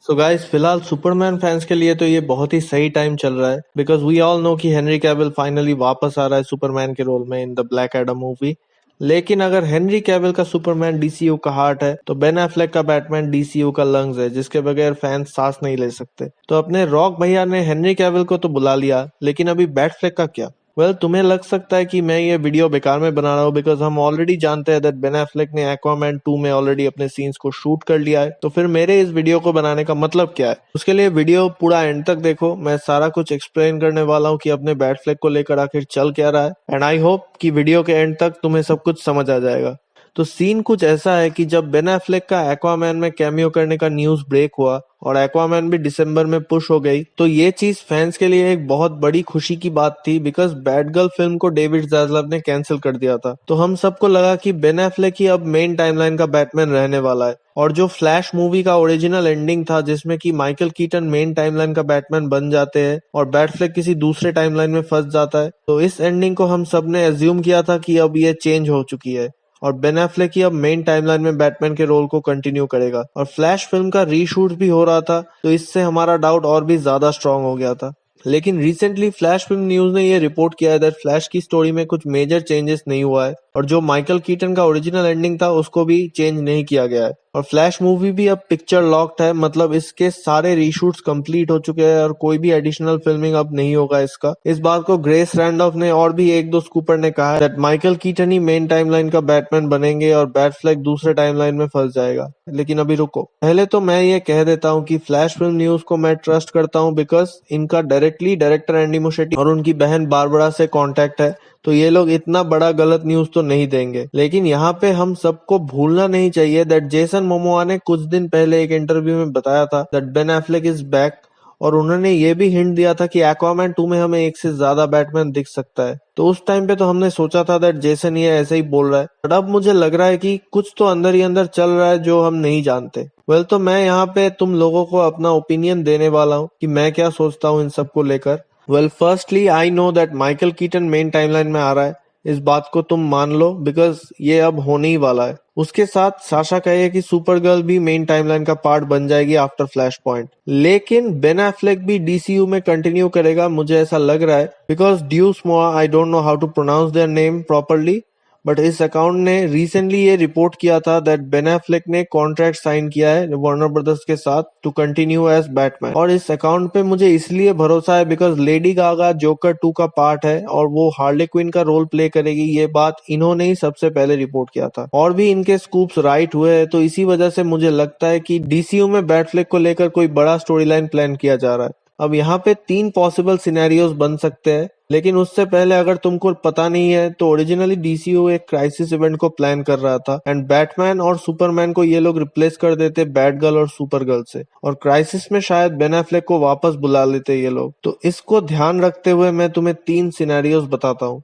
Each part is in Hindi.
सो गाइस, फिलहाल सुपरमैन फैंस के लिए तो ये बहुत ही सही टाइम चल रहा है बिकॉज वी ऑल नो कि हेनरी कैविल फाइनली वापस आ रहा है सुपरमैन के रोल में in the black Adam movie. लेकिन अगर हेनरी कैविल का सुपरमैन डीसीयू का हार्ट है तो बेन एफ्लेक का बैटमैन डीसीयू का लंग्स है, जिसके बगैर फैंस सांस नहीं ले सकते। तो अपने रॉक भैया ने हेनरी कैविल को तो बुला लिया, लेकिन अभी बैटफ्लेक का क्या? तुम्हें लग सकता है कि मैं ये वीडियो बेकार में बना रहा हूँ बिकॉज हम ऑलरेडी जानते हैं दैट बेन एफ्लेक ने एक्वामैन 2 में ऑलरेडी अपने सीन्स को शूट कर लिया है। तो फिर मेरे इस वीडियो को बनाने का मतलब क्या है? उसके लिए वीडियो पूरा एंड तक देखो। मैं सारा कुछ एक्सप्लेन करने वाला हूँ कि अपने बैटफ्लेक को लेकर आखिर चल क्या रहा है, एंड आई होप कि वीडियो के एंड तक तुम्हें सब कुछ समझ आ जाएगा। तो सीन कुछ ऐसा है कि जब बेन एफ्लेक का एक्वामैन में कैमियो करने का न्यूज ब्रेक हुआ और एक्वामैन भी दिसंबर में पुश हो गई, तो ये चीज फैंस के लिए एक बहुत बड़ी खुशी की बात थी बिकॉज बैटगर्ल फिल्म को डेविड ज़ास्लाव ने कैंसिल कर दिया था। तो हम सबको लगा कि बेन एफ्लेक ही अब मेन टाइमलाइन का बैटमैन रहने वाला है। और जो फ्लैश मूवी का ओरिजिनल एंडिंग था जिसमें कि माइकल कीटन मेन टाइमलाइन का बैटमैन बन जाते हैं और बैटफ्लेक किसी दूसरे टाइमलाइन में फंस जाता है, तो इस एंडिंग को हम सब ने एज्यूम किया था कि अब ये चेंज हो चुकी है और बेन एफ्लेक ही अब मेन टाइमलाइन में बैटमैन के रोल को कंटिन्यू करेगा। और फ्लैश फिल्म का रीशूट भी हो रहा था, तो इससे हमारा डाउट और भी ज्यादा स्ट्रांग हो गया था। लेकिन रिसेंटली फ्लैश फिल्म न्यूज ने ये रिपोर्ट किया है दैट फ्लैश की स्टोरी में कुछ मेजर चेंजेस नहीं हुआ है और जो माइकल कीटन का ओरिजिनल एंडिंग था उसको भी चेंज नहीं किया गया है। और फ्लैश मूवी भी अब पिक्चर लॉक्ड है, मतलब इसके सारे रीशूट्स कंप्लीट हो चुके हैं और कोई भी एडिशनल फिल्मिंग अब नहीं होगा इसका। इस बात को ग्रेस रैंडॉल्फ ने और भी एक दो स्कूपर ने कहा है that Michael Keaton he main timeline का बैटमैन बनेंगे और बैटफ्लेक दूसरे टाइमलाइन में फंस जाएगा। लेकिन अभी रुको, पहले तो मैं ये कह देता हूँ कि फ्लैश फिल्म न्यूज को मैं ट्रस्ट करता हूँ बिकॉज इनका डायरेक्टली डायरेक्टर एंडी मुschietti और उनकी बहन बारबरा से कांटेक्ट है, तो ये लोग इतना बड़ा गलत न्यूज तो नहीं देंगे। लेकिन यहाँ पे हम सबको भूलना नहीं चाहिए दैट जेसन मोमोआ ने कुछ दिन पहले एक इंटरव्यू में बताया था that Ben Affleck is back और उन्होंने ये भी हिंट दिया था कि एक्वामैन 2 में हमें एक से ज्यादा बैटमैन दिख सकता है। तो उस टाइम पे तो हमने सोचा था दैट जेसन ये ऐसे ही बोल रहा है, बट अब मुझे लग रहा है कि कुछ तो अंदर ही अंदर चल रहा है जो हम नहीं जानते। तो मैं यहाँ पे तुम लोगों को अपना ओपिनियन देने वाला हूँ कि मैं क्या सोचता हूँ इन सब को लेकर। Firstly I know that Michael Keaton main timeline में आ रहा है, इस बात को तुम मान लो बिकॉज ये अब होने ही वाला है। उसके साथ साशा कहे कि सुपर गर्ल भी मेन टाइमलाइन का पार्ट बन जाएगी आफ्टर फ्लैश पॉइंट। लेकिन बेन एफ्लेक भी डीसीयू में कंटिन्यू करेगा, मुझे ऐसा लग रहा है because DeuxMoi, I don't know how to pronounce their name properly, but इस अकाउंट ने रिसेंटली ये रिपोर्ट किया था दैट बेन एफ्लेक ने कॉन्ट्रैक्ट साइन किया है वार्नर ब्रदर्स के साथ टू कंटिन्यू एज बैटमैन। और इस अकाउंट पे मुझे इसलिए भरोसा है बिकॉज लेडी गागा जोकर 2 का पार्ट है और वो हार्ले क्विन का रोल प्ले करेगी, ये बात इन्होंने ही सबसे पहले रिपोर्ट किया था। और भी इनके स्कूप्स राइट हुए हैं, तो इसी वजह से मुझे लगता है कि डीसीयू में बैटफ्लेक को लेकर कोई बड़ा स्टोरी लाइन प्लान किया जा रहा है। अब यहाँ पे 3 पॉसिबल सिनेरियोस बन सकते हैं, लेकिन उससे पहले अगर तुमको पता नहीं है तो ओरिजिनली डीसीयू एक क्राइसिस इवेंट को प्लान कर रहा था एंड बैटमैन और सुपरमैन को ये लोग रिप्लेस कर देते बैटगर्ल और सुपरगर्ल से, और क्राइसिस में शायद बेन एफ्लेक को वापस बुला लेते ये लोग। तो इसको ध्यान रखते हुए मैं तुम्हें 3 सिनेरियोस बताता हूँ।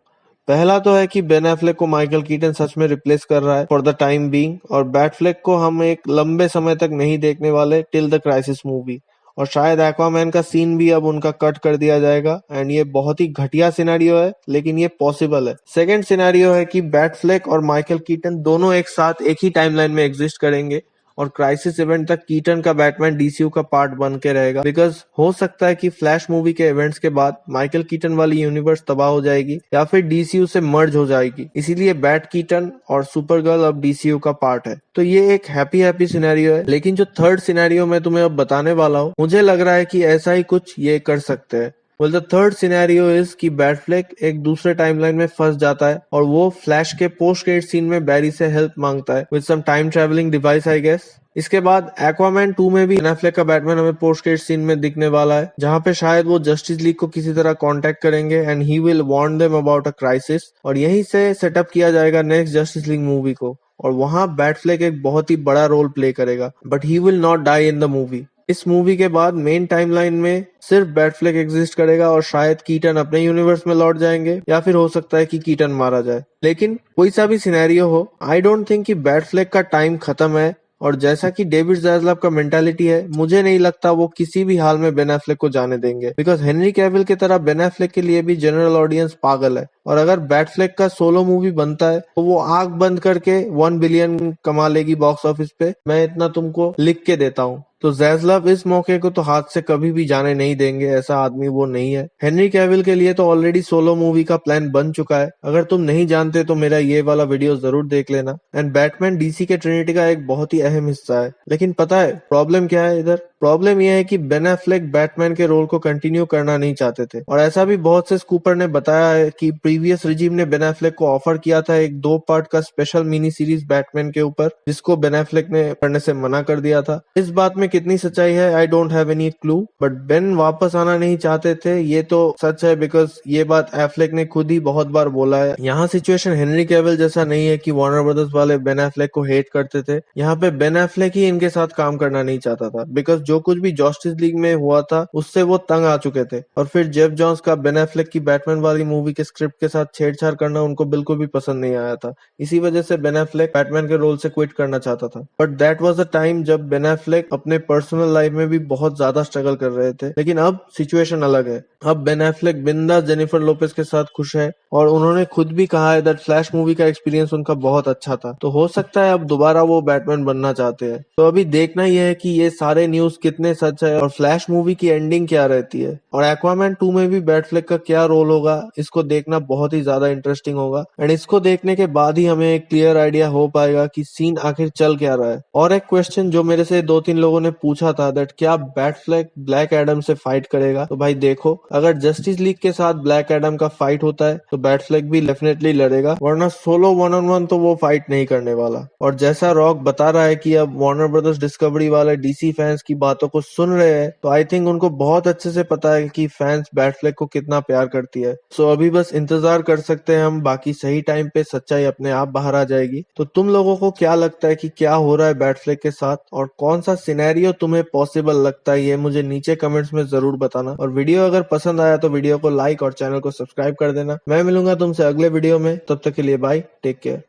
पहला तो है कि बेन एफ्लेक को माइकल कीटन सच में रिप्लेस कर रहा है फॉर द टाइम बीइंग और बैटफ्लेक को हम एक लंबे समय तक नहीं देखने वाले टिल द क्राइसिस मूवी, और शायद एक्वामैन का सीन भी अब उनका कट कर दिया जाएगा। एंड ये बहुत ही घटिया सिनेरियो है लेकिन ये पॉसिबल है। सेकंड सिनेरियो है कि बैटफ्लेक और माइकल कीटन दोनों एक साथ एक ही टाइमलाइन में एग्जिस्ट करेंगे और क्राइसिस इवेंट तक कीटन का बैटमैन डीसीयू का पार्ट बन के रहेगा बिकॉज हो सकता है कि फ्लैश मूवी के इवेंट्स के बाद माइकल कीटन वाली यूनिवर्स तबाह हो जाएगी या फिर डीसीयू से मर्ज हो जाएगी, इसीलिए बैट कीटन और सुपरगर्ल अब डीसीयू का पार्ट है। तो ये एक हैप्पी सिनेरियो है। लेकिन जो थर्ड सिनेरियो मैं तुम्हें अब बताने वाला हूँ, मुझे लग रहा है कि ऐसा ही कुछ ये कर सकते हैं। द थर्ड सिनेरियो इज कि बैटफ्लेक एक दूसरे टाइमलाइन में फंस जाता है और वो फ्लैश के पोस्ट क्रेडिट सीन में बैरी से हेल्प मांगता है with some time traveling device I guess. इसके बाद एक्वामैन 2 में भी बेन एफ्लेक का बैटमैन हमें पोस्ट क्रेडिट सीन में दिखने वाला है, जहां पे शायद वो जस्टिस लीग को किसी तरह कांटेक्ट करेंगे and he will warn them about a crisis, और यहीं से सेटअप किया जाएगा नेक्स्ट जस्टिस लीग मूवी को, और वहां बैटफ्लेक एक बहुत ही बड़ा रोल प्ले करेगा but he will not die in the movie. इस मूवी के बाद मेन टाइमलाइन में सिर्फ बैटफ्लेक एग्जिस्ट करेगा और शायद कीटन अपने यूनिवर्स में लौट जाएंगे या फिर हो सकता है कि कीटन मारा जाए। लेकिन कोई सा भी सिनेरियो हो, आई डोंट थिंक कि बैटफ्लेक का टाइम खत्म है, और जैसा कि डेविड ज़ास्लाव का मेंटालिटी है, मुझे नहीं लगता वो किसी भी हाल में बेन एफ्लेक को जाने देंगे बिकॉज हेनरी कैविल की तरह बेन एफ्लेक के लिए भी जनरल ऑडियंस पागल है, और अगर बैटफ्लेक का सोलो मूवी बनता है तो वो आंख बंद करके 1 बिलियन कमा लेगी बॉक्स ऑफिस पे, मैं इतना तुमको लिख के देता हूँ। तो ज़ैस्लाव इस मौके को तो हाथ से कभी भी जाने नहीं देंगे, ऐसा आदमी वो नहीं है। हेनरी कैविल के लिए तो ऑलरेडी सोलो मूवी का प्लान बन चुका है। अगर तुम नहीं जानते तो मेरा ये वाला वीडियो जरूर देख लेना। एंड बैटमैन डीसी के ट्रिनिटी का एक बहुत ही अहम हिस्सा है। लेकिन पता है प्रॉब्लम क्या है इधर? प्रॉब्लम यह है कि बेन एफ्लेक बैटमैन के रोल को कंटिन्यू करना नहीं चाहते थे, और ऐसा भी बहुत से स्कूपर ने बताया है कि प्रीवियस रिजीम ने बेन एफ्लेक को ऑफर किया था एक 2 पार्ट का स्पेशल मिनी सीरीज बैटमैन के ऊपर, जिसको बेन एफ्लेक ने करने से मना कर दिया था। इस बात में कितनी सच्चाई है I don't have any clue, but Ben वापस आना नहीं चाहते थे ये तो सच है, बिकॉज ये बात एफ्लेक ने खुद ही बहुत बार बोला है। यहाँ सिचुएशन हेनरी कैविल जैसा नहीं है कि वार्नर ब्रदर्स वाले बेन एफ्लेक को हेट करते थे। यहाँ पे बेन एफ्लेक ही इनके साथ काम करना नहीं चाहता था, बिकॉज जो कुछ भी जस्टिस लीग में हुआ था उससे वो तंग आ चुके थे, और फिर जेफ जॉन्स का बेन एफ्लेक की बैटमैन वाली मूवी के स्क्रिप्ट के साथ छेड़छाड़ करना उनको बिल्कुल भी पसंद नहीं आया था। इसी वजह से बेन एफ्लेक बैटमैन के रोल से क्विट करना चाहता था। But that was a time जब बेन एफ्लेक अपने पर्सनल लाइफ में भी बहुत ज्यादा स्ट्रगल कर रहे थे। लेकिन अब सिचुएशन अलग है। अब बेन एफ्लेक बिंदास जेनिफर लोपेज के साथ खुश है, और उन्होंने खुद भी कहा है दैट फ्लैश मूवी का एक्सपीरियंस उनका बहुत अच्छा था। तो हो सकता है अब दोबारा वो बैटमैन बनना चाहते हैं। तो अभी देखना ही है कि ये सारे न्यूज कितने सच है और फ्लैश मूवी की एंडिंग क्या रहती है, और एक्वामैन 2 में भी बैटफ्लेक का क्या रोल होगा, इसको देखना बहुत ही ज्यादा इंटरेस्टिंग होगा। एंड इसको देखने के बाद ही हमें एक क्लियर आइडिया हो पाएगा कि सीन आखिर चल क्या रहा है। और एक क्वेश्चन जो मेरे से 2-3 लोगों ने पूछा था दैट क्या बैटफ्लेक ब्लैक एडम से फाइट करेगा, तो भाई देखो, अगर जस्टिस लीग के साथ ब्लैक एडम का फाइट होता है तो बैटफ्लेक भी डेफिनेटली लड़ेगा, वरना सोलो 1-on-1 तो वो फाइट नहीं करने वाला। और जैसा रॉक बता रहा है कि अब वार्नर ब्रदर्स डिस्कवरी वाले डीसी फैंस की बातों को सुन रहे हैं, तो आई थिंक उनको बहुत अच्छे से पता है कि फैंस बैटफ्लेक को कितना प्यार करती है। सो अभी बस इंतजार कर सकते हैं हम, बाकी सही टाइम पे सच्चाई अपने आप बाहर आ जाएगी। तो तुम लोगों को क्या लगता है कि क्या हो रहा है बैटफ्लेक के साथ, और कौन सा सिनेरियो तुम्हें पॉसिबल लगता है, ये मुझे नीचे कमेंट्स में जरूर बताना। और वीडियो अगर पसंद आया तो वीडियो को लाइक और चैनल को सब्सक्राइब कर देना। मैं मिलूंगा तुमसे अगले वीडियो में, तब तक के लिए बाय, टेक केयर।